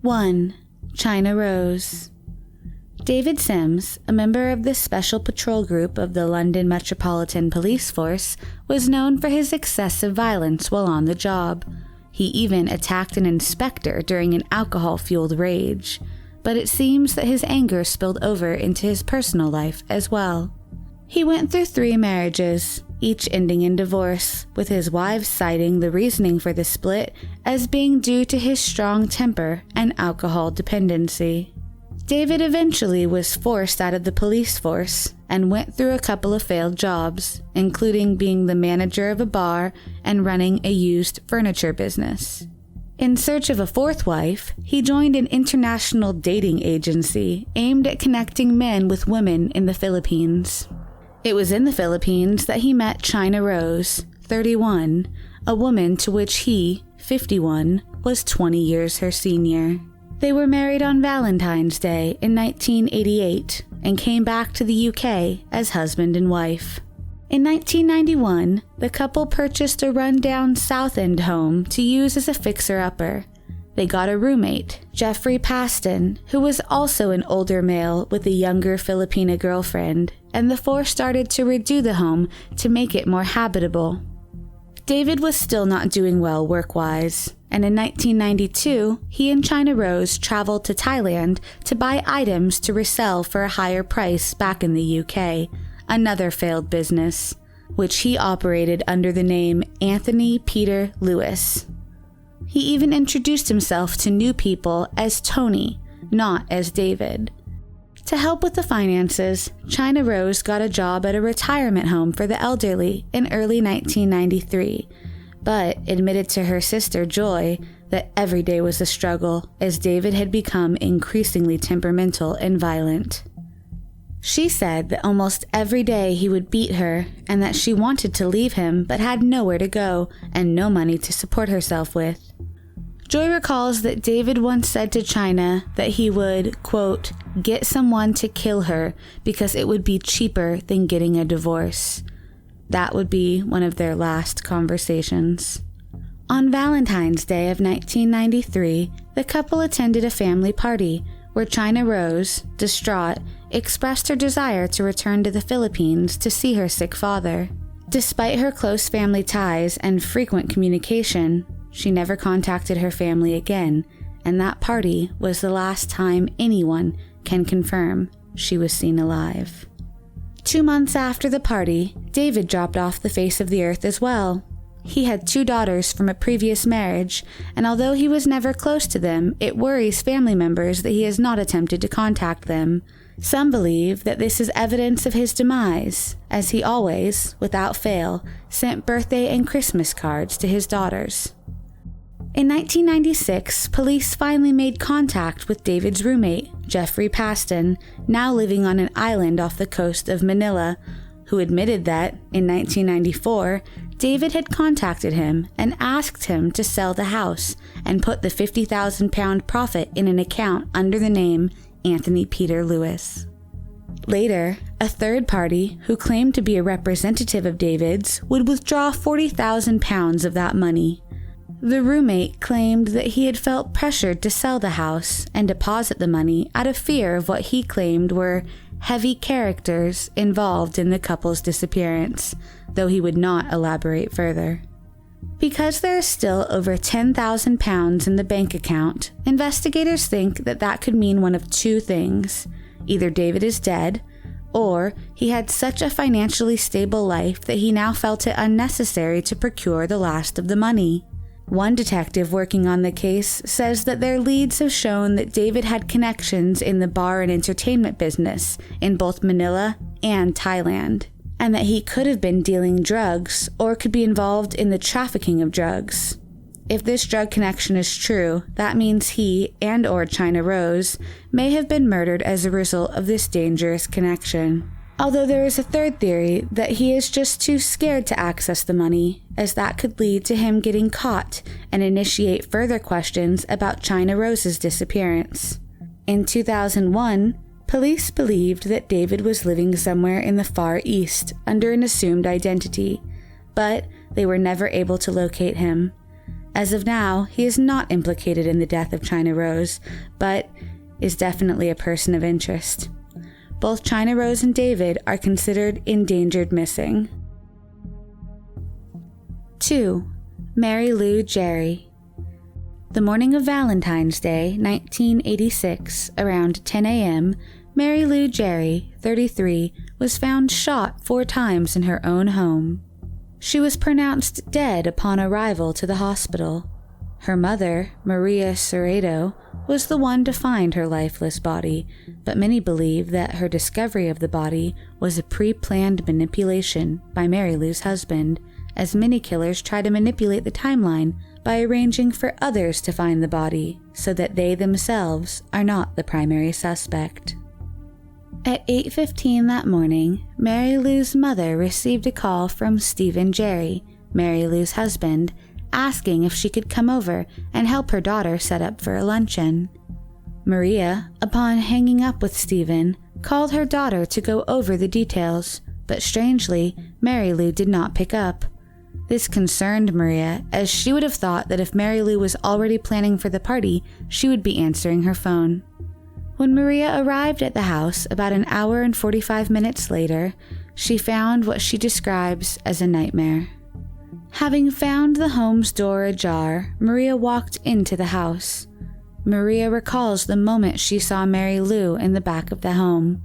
1. China Rose. David Sims, a member of the Special Patrol Group of the London Metropolitan Police Force, was known for his excessive violence while on the job. He even attacked an inspector during an alcohol-fueled rage, but it seems that his anger spilled over into his personal life as well. He went through 3 marriages, each ending in divorce, with his wives citing the reasoning for the split as being due to his strong temper and alcohol dependency. David eventually was forced out of the police force and went through a couple of failed jobs, including being the manager of a bar and running a used furniture business. In search of a 4th wife, he joined an international dating agency aimed at connecting men with women in the Philippines. It was in the Philippines that he met China Rose, 31, a woman to which he, 51, was 20 years her senior. They were married on Valentine's Day in 1988 and came back to the UK as husband and wife. In 1991, the couple purchased a rundown South End home to use as a fixer-upper. They got a roommate, Jeffrey Paston, who was also an older male with a younger Filipina girlfriend, and the 4 started to redo the home to make it more habitable. David was still not doing well work-wise, and in 1992, he and China Rose traveled to Thailand to buy items to resell for a higher price back in the UK, another failed business, which he operated under the name Anthony Peter Lewis. He even introduced himself to new people as Tony, not as David. To help with the finances, China Rose got a job at a retirement home for the elderly in early 1993, but admitted to her sister Joy that every day was a struggle as David had become increasingly temperamental and violent. She said that almost every day he would beat her and that she wanted to leave him but had nowhere to go and no money to support herself with. Joy recalls that David once said to China that he would, quote, get someone to kill her because it would be cheaper than getting a divorce. That would be one of their last conversations. On Valentine's Day of 1993, the couple attended a family party where China Rose, distraught, expressed her desire to return to the Philippines to see her sick father. Despite her close family ties and frequent communication, she never contacted her family again, and that party was the last time anyone can confirm she was seen alive. 2 months after the party, David dropped off the face of the earth as well. He had 2 daughters from a previous marriage, and although he was never close to them, it worries family members that he has not attempted to contact them. Some believe that this is evidence of his demise, as he always, without fail, sent birthday and Christmas cards to his daughters. In 1996, police finally made contact with David's roommate, Jeffrey Paston, now living on an island off the coast of Manila, who admitted that, in 1994, David had contacted him and asked him to sell the house and put the £50,000 profit in an account under the name Anthony Peter Lewis. Later, a third party, who claimed to be a representative of David's, would withdraw £40,000 of that money. The roommate claimed that he had felt pressured to sell the house and deposit the money out of fear of what he claimed were heavy characters involved in the couple's disappearance, though he would not elaborate further. Because there is still over £10,000 in the bank account, investigators think that that could mean one of 2 things. Either David is dead, or he had such a financially stable life that he now felt it unnecessary to procure the last of the money. One detective working on the case says that their leads have shown that David had connections in the bar and entertainment business in both Manila and Thailand, and that he could have been dealing drugs or could be involved in the trafficking of drugs. If this drug connection is true, that means he and/or China Rose may have been murdered as a result of this dangerous connection. Although there is a third theory that he is just too scared to access the money, as that could lead to him getting caught and initiate further questions about China Rose's disappearance. In 2001, police believed that David was living somewhere in the Far East under an assumed identity, but they were never able to locate him. As of now, he is not implicated in the death of China Rose, but is definitely a person of interest. Both China Rose and David are considered endangered missing. 2. Marilu Geri. The morning of Valentine's Day, 1986, around 10 a.m., Marilu Geri, 33, was found shot 4 times in her own home. She was pronounced dead upon arrival to the hospital. Her mother, Maria Serrato, was the one to find her lifeless body, but many believe that her discovery of the body was a pre-planned manipulation by Marilu's husband, as many killers try to manipulate the timeline by arranging for others to find the body so that they themselves are not the primary suspect. At 8:15 that morning, Marilu's mother received a call from Stephen Gerry, Marilu's husband, asking if she could come over and help her daughter set up for a luncheon. Maria, upon hanging up with Stephen, called her daughter to go over the details, but strangely, Marilu did not pick up. This concerned Maria, as she would have thought that if Marilu was already planning for the party, she would be answering her phone. When Maria arrived at the house about an hour and 45 minutes later, she found what she describes as a nightmare. Having found the home's door ajar, Maria walked into the house. Maria recalls the moment she saw Marilu in the back of the home.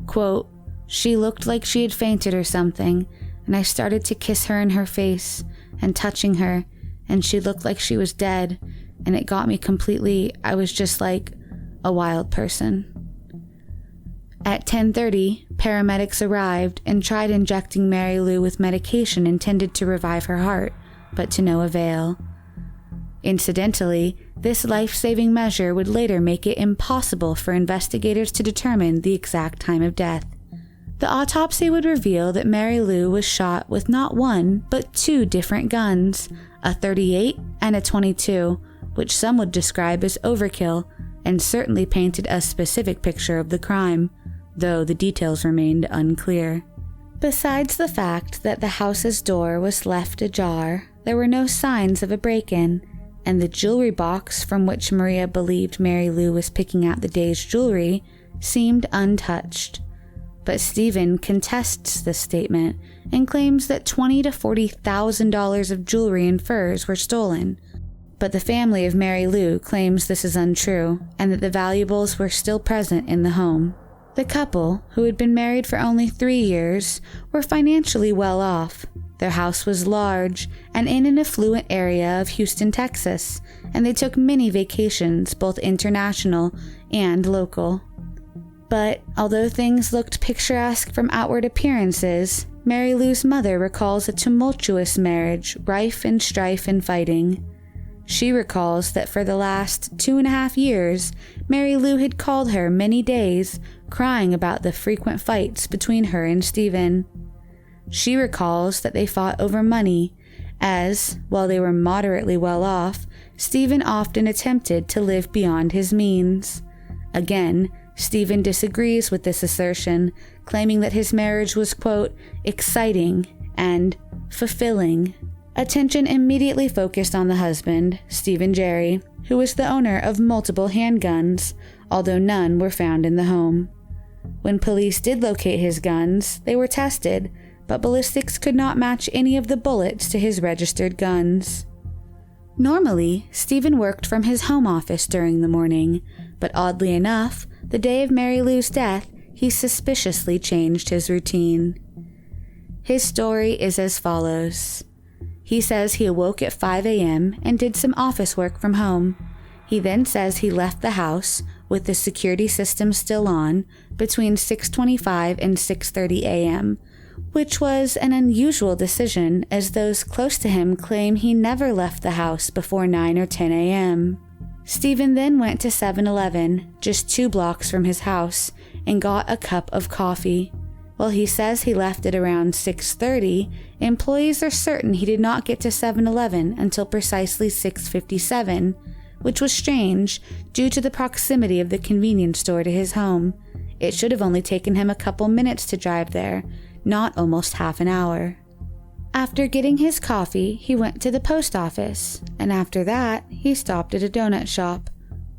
Quote, "She looked like she had fainted or something, and I started to kiss her in her face and touching her, and she looked like she was dead, and it got me completely, I was just like a wild person." At 10:30, paramedics arrived and tried injecting Marilu with medication intended to revive her heart, but to no avail. Incidentally, this life-saving measure would later make it impossible for investigators to determine the exact time of death. The autopsy would reveal that Marilu was shot with not one, but 2 different guns, a .38 and a .22, which some would describe as overkill, and certainly painted a specific picture of the crime, though the details remained unclear. Besides the fact that the house's door was left ajar, there were no signs of a break-in, and the jewelry box from which Maria believed Marilu was picking out the day's jewelry seemed untouched. But Stephen contests this statement and claims that $20,000 to $40,000 of jewelry and furs were stolen. But the family of Marilu claims this is untrue and that the valuables were still present in the home. The couple, who had been married for only 3 years, were financially well off. Their house was large and in an affluent area of Houston, Texas, and they took many vacations, both international and local. But although things looked picturesque from outward appearances, Marilu's mother recalls a tumultuous marriage, rife in strife and fighting. She recalls that for the last 2.5 years, Marilu had called her many days, crying about the frequent fights between her and Stephen. She recalls that they fought over money, as, while they were moderately well off, Stephen often attempted to live beyond his means. Again, Stephen disagrees with this assertion, claiming that his marriage was, quote, exciting and fulfilling. Attention immediately focused on the husband, Stephen Gerry, who was the owner of multiple handguns, although none were found in the home. When police did locate his guns, they were tested, but ballistics could not match any of the bullets to his registered guns. Normally, Stephen worked from his home office during the morning, but oddly enough, the day of Marilu's death, he suspiciously changed his routine. His story is as follows. He says he awoke at 5 a.m. and did some office work from home. He then says he left the house, with the security system still on, between 6:25 and 6:30 a.m., which was an unusual decision, as those close to him claim he never left the house before 9 or 10 a.m. Stephen then went to 7-Eleven, just 2 blocks from his house, and got a cup of coffee. While he says he left at around 6:30, employees are certain he did not get to 7-Eleven until precisely 6:57, which was strange due to the proximity of the convenience store to his home. It should have only taken him a couple minutes to drive there, not almost half an hour. After getting his coffee, he went to the post office, and after that, he stopped at a donut shop.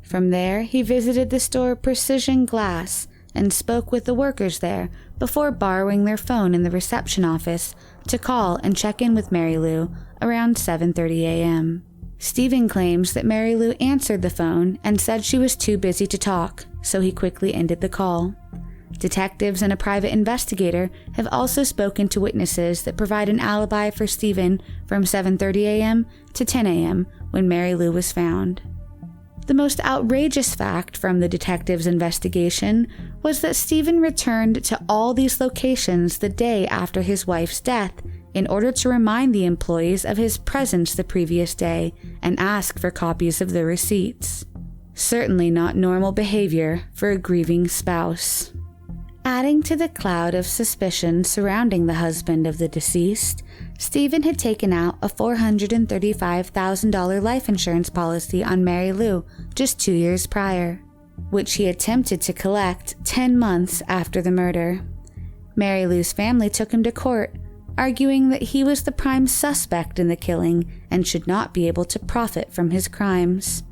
From there, he visited the store Precision Glass and spoke with the workers there before borrowing their phone in the reception office to call and check in with Marilu around 7:30 a.m. Stephen claims that Marilu answered the phone and said she was too busy to talk, so he quickly ended the call. Detectives and a private investigator have also spoken to witnesses that provide an alibi for Stephen from 7:30 a.m. to 10 a.m. when Marilu was found. The most outrageous fact from the detectives' investigation was that Stephen returned to all these locations the day after his wife's death in order to remind the employees of his presence the previous day and ask for copies of the receipts. Certainly not normal behavior for a grieving spouse. Adding to the cloud of suspicion surrounding the husband of the deceased, Stephen had taken out a $435,000 life insurance policy on Marilu just 2 years prior, which he attempted to collect 10 months after the murder. Marilu's family took him to court, arguing that he was the prime suspect in the killing and should not be able to profit from his crimes.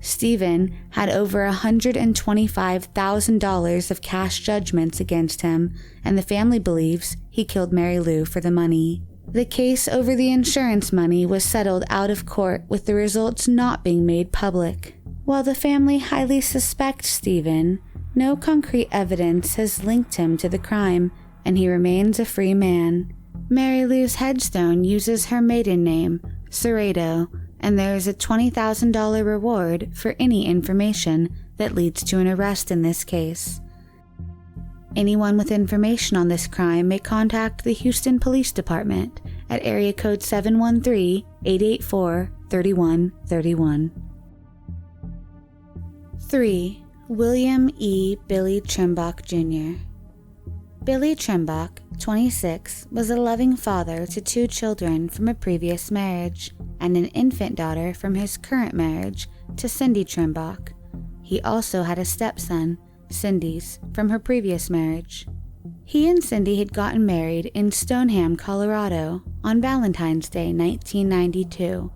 Stephen had over $125,000 of cash judgments against him, and the family believes he killed Marilu for the money. The case over the insurance money was settled out of court, with the results not being made public. While the family highly suspects Stephen, no concrete evidence has linked him to the crime, and he remains a free man. Marilu's headstone uses her maiden name, Serrato, and there is a $20,000 reward for any information that leads to an arrest in this case. Anyone with information on this crime may contact the Houston Police Department at area code 713-884-3131. 3. William E. Billy Trimbach Jr. Billy Trimbach, 26, was a loving father to 2 children from a previous marriage and an infant daughter from his current marriage to Cindy Trimbach. He also had a stepson, Cindy's, from her previous marriage. He and Cindy had gotten married in Stoneham, Colorado on Valentine's Day 1992,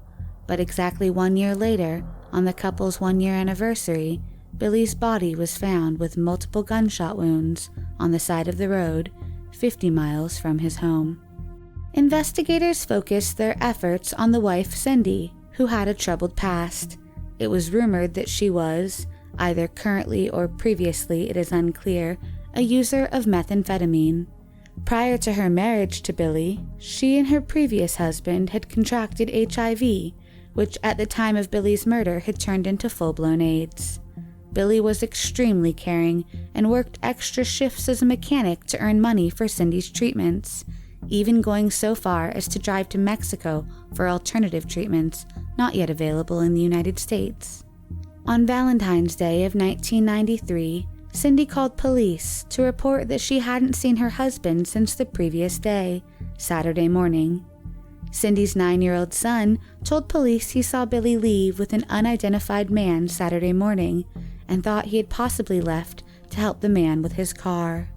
but exactly 1 year later, on the couple's 1-year anniversary, Billy's body was found with multiple gunshot wounds on the side of the road, 50 miles from his home. Investigators focused their efforts on the wife Cindy, who had a troubled past. It was rumored that she was, either currently or previously, it is unclear, a user of methamphetamine. Prior to her marriage to Billy, she and her previous husband had contracted HIV, which at the time of Billy's murder had turned into full-blown AIDS. Billy was extremely caring and worked extra shifts as a mechanic to earn money for Cindy's treatments, even going so far as to drive to Mexico for alternative treatments not yet available in the United States. On Valentine's Day of 1993, Cindy called police to report that she hadn't seen her husband since the previous day, Saturday morning. Cindy's 9-year-old son told police he saw Billy leave with an unidentified man Saturday morning and thought he had possibly left to help the man with his car.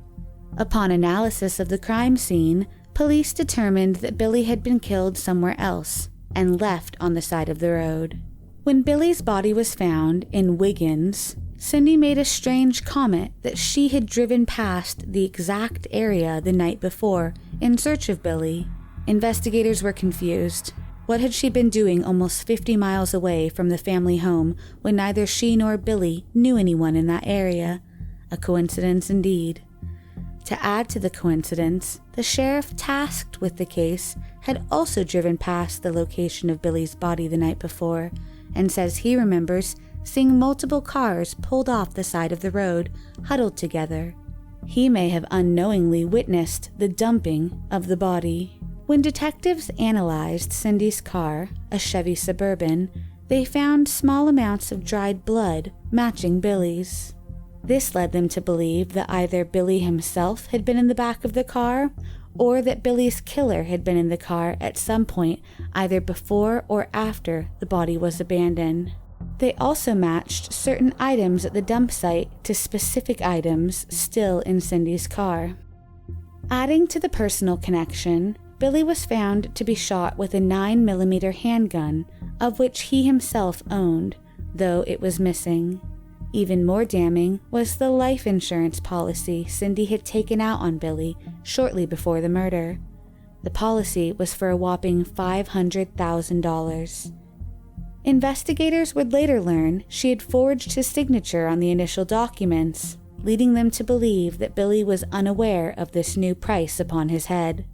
Upon analysis of the crime scene, police determined that Billy had been killed somewhere else and left on the side of the road. When Billy's body was found in Wiggins, Cindy made a strange comment that she had driven past the exact area the night before in search of Billy. Investigators were confused. What had she been doing almost 50 miles away from the family home when neither she nor Billy knew anyone in that area? A coincidence indeed. To add to the coincidence, the sheriff tasked with the case had also driven past the location of Billy's body the night before and says he remembers seeing multiple cars pulled off the side of the road, huddled together. He may have unknowingly witnessed the dumping of the body. When detectives analyzed Cindy's car, a Chevy Suburban, they found small amounts of dried blood matching Billy's. This led them to believe that either Billy himself had been in the back of the car, or that Billy's killer had been in the car at some point either before or after the body was abandoned. They also matched certain items at the dump site to specific items still in Cindy's car. Adding to the personal connection, Billy was found to be shot with a 9mm handgun, of which he himself owned, though it was missing. Even more damning was the life insurance policy Cindy had taken out on Billy shortly before the murder. The policy was for a whopping $500,000. Investigators would later learn she had forged his signature on the initial documents, leading them to believe that Billy was unaware of this new price upon his head.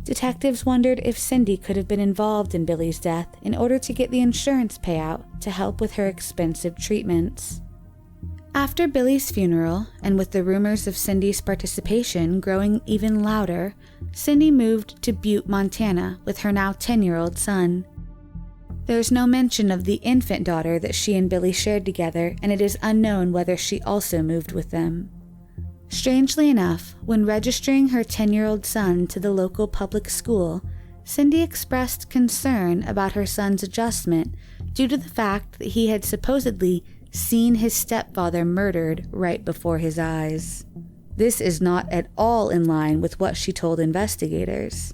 Detectives wondered if Cindy could have been involved in Billy's death in order to get the insurance payout to help with her expensive treatments. After Billy's funeral, and with the rumors of Cindy's participation growing even louder, Cindy moved to Butte, Montana with her now 10-year-old son. There's no mention of the infant daughter that she and Billy shared together, and it is unknown whether she also moved with them. Strangely enough, when registering her 10-year-old son to the local public school, Cindy expressed concern about her son's adjustment due to the fact that he had supposedly seen his stepfather murdered right before his eyes. This is not at all in line with what she told investigators.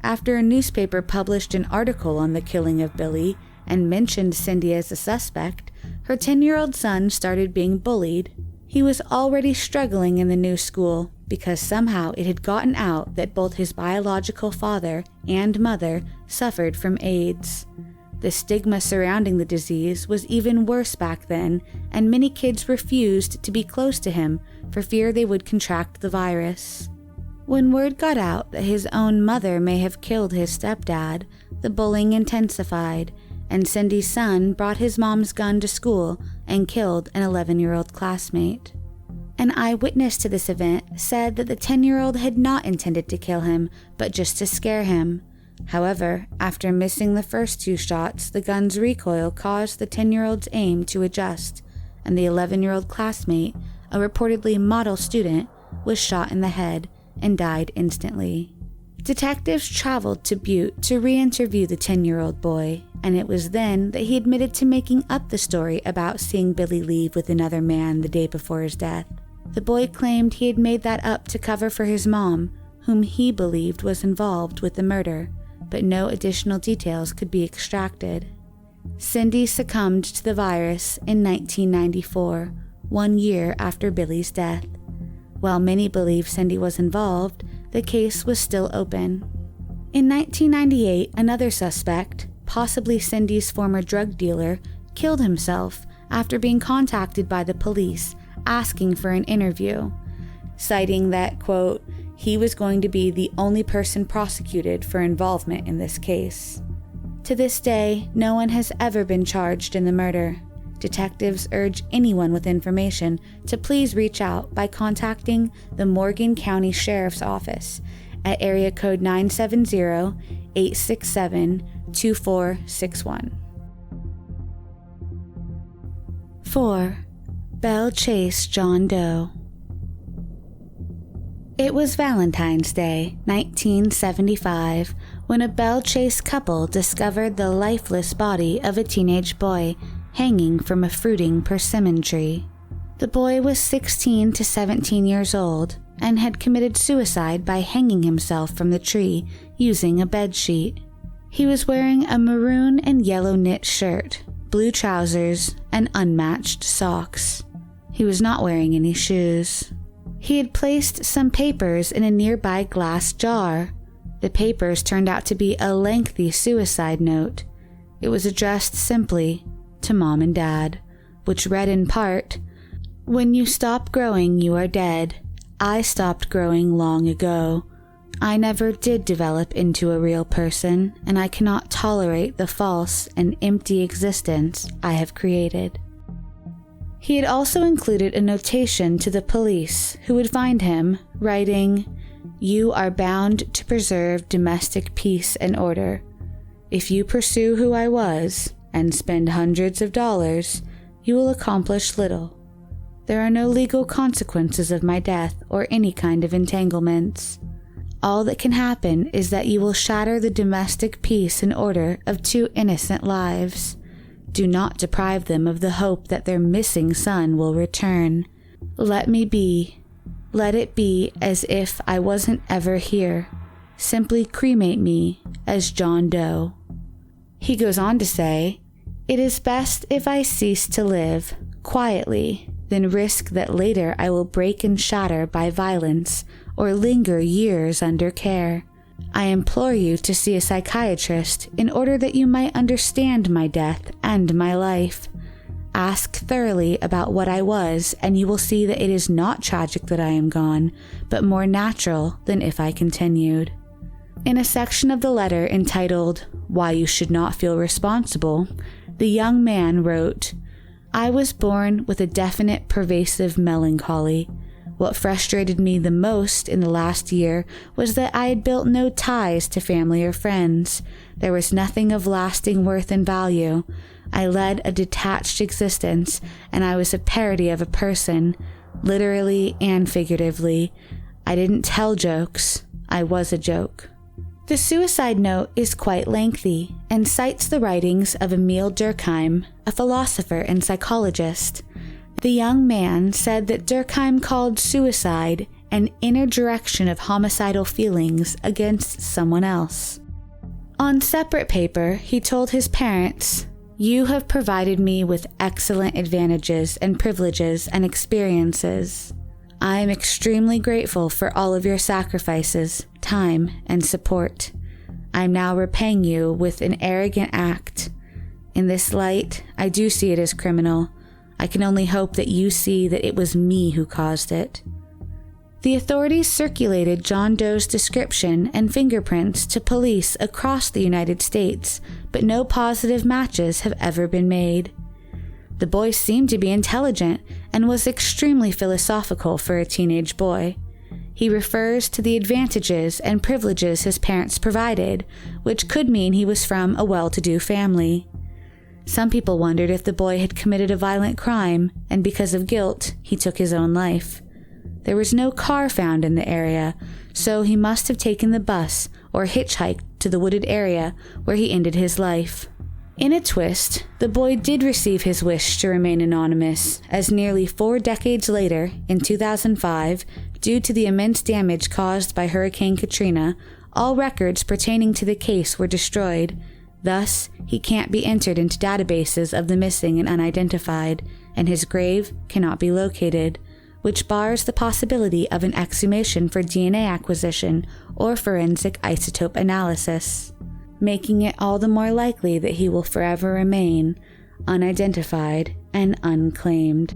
After a newspaper published an article on the killing of Billy and mentioned Cindy as a suspect, her 10-year-old son started being bullied. He was already struggling in the new school because somehow it had gotten out that both his biological father and mother suffered from AIDS. The stigma surrounding the disease was even worse back then, and many kids refused to be close to him for fear they would contract the virus. When word got out that his own mother may have killed his stepdad, the bullying intensified, and Cindy's son brought his mom's gun to school and killed an 11-year-old classmate. An eyewitness to this event said that the 10-year-old had not intended to kill him, but just to scare him. However, after missing the first 2 shots, the gun's recoil caused the 10-year-old's aim to adjust, and the 11-year-old classmate, a reportedly model student, was shot in the head and died instantly. Detectives traveled to Butte to re-interview the 10-year-old boy, and it was then that he admitted to making up the story about seeing Billy leave with another man the day before his death. The boy claimed he had made that up to cover for his mom, whom he believed was involved with the murder, but no additional details could be extracted. Cindy succumbed to the virus in 1994, 1 year after Billy's death. While many believe Cindy was involved, the case was still open. In 1998, another suspect, possibly Cindy's former drug dealer, killed himself after being contacted by the police asking for an interview, citing that, quote, he was going to be the only person prosecuted for involvement in this case. To this day, no one has ever been charged in the murder. Detectives urge anyone with information to please reach out by contacting the Morgan County Sheriff's Office at area code 970-867-2461. 4. Belle chased John Doe. It was Valentine's Day, 1975, when a Belle Chase couple discovered the lifeless body of a teenage boy hanging from a fruiting persimmon tree. The boy was 16 to 17 years old and had committed suicide by hanging himself from the tree using a bedsheet. He was wearing a maroon and yellow knit shirt, blue trousers, and unmatched socks. He was not wearing any shoes. He had placed some papers in a nearby glass jar. The papers turned out to be a lengthy suicide note. It was addressed simply to Mom and Dad, which read in part, "When you stop growing, you are dead. I stopped growing long ago. I never did develop into a real person, and I cannot tolerate the false and empty existence I have created." He had also included a notation to the police who would find him, writing, "You are bound to preserve domestic peace and order. If you pursue who I was and spend hundreds of dollars, you will accomplish little. There are no legal consequences of my death or any kind of entanglements. All that can happen is that you will shatter the domestic peace and order of 2 innocent lives. Do not deprive them of the hope that their missing son will return. Let me be. Let it be as if I wasn't ever here. simply cremate me as John Doe. He goes on to say, "It is best if I cease to live quietly than risk that later I will break and shatter by violence or linger years under care. I implore you to see a psychiatrist in order that you might understand my death and my life. Ask thoroughly about what I was, and you will see that it is not tragic that I am gone, but more natural than if I continued." In a section of the letter entitled, "Why You Should Not Feel Responsible," the young man wrote, "I was born with a definite pervasive melancholy. What frustrated me the most in the last year was that I had built no ties to family or friends. There was nothing of lasting worth and value. I led a detached existence, and I was a parody of a person, literally and figuratively. I didn't tell jokes. I was a joke." The suicide note is quite lengthy and cites the writings of Emil Durkheim, a philosopher and psychologist. The young man said that Durkheim called suicide an inner direction of homicidal feelings against someone else. On separate paper, he told his parents, "You have provided me with excellent advantages and privileges and experiences. I am extremely grateful for all of your sacrifices, time, and support. I am now repaying you with an arrogant act. In this light, I do see it as criminal. I can only hope that you see that it was me who caused it." The authorities circulated John Doe's description and fingerprints to police across the United States, but no positive matches have ever been made. The boy seemed to be intelligent and was extremely philosophical for a teenage boy. He refers to the advantages and privileges his parents provided, which could mean he was from a well-to-do family. Some people wondered if the boy had committed a violent crime, and because of guilt, he took his own life. There was no car found in the area, so he must have taken the bus or hitchhiked to the wooded area where he ended his life. In a twist, the boy did receive his wish to remain anonymous, as nearly 4 decades later, in 2005, due to the immense damage caused by Hurricane Katrina, all records pertaining to the case were destroyed. Thus, he can't be entered into databases of the missing and unidentified, and his grave cannot be located, which bars the possibility of an exhumation for DNA acquisition or forensic isotope analysis, making it all the more likely that he will forever remain unidentified and unclaimed.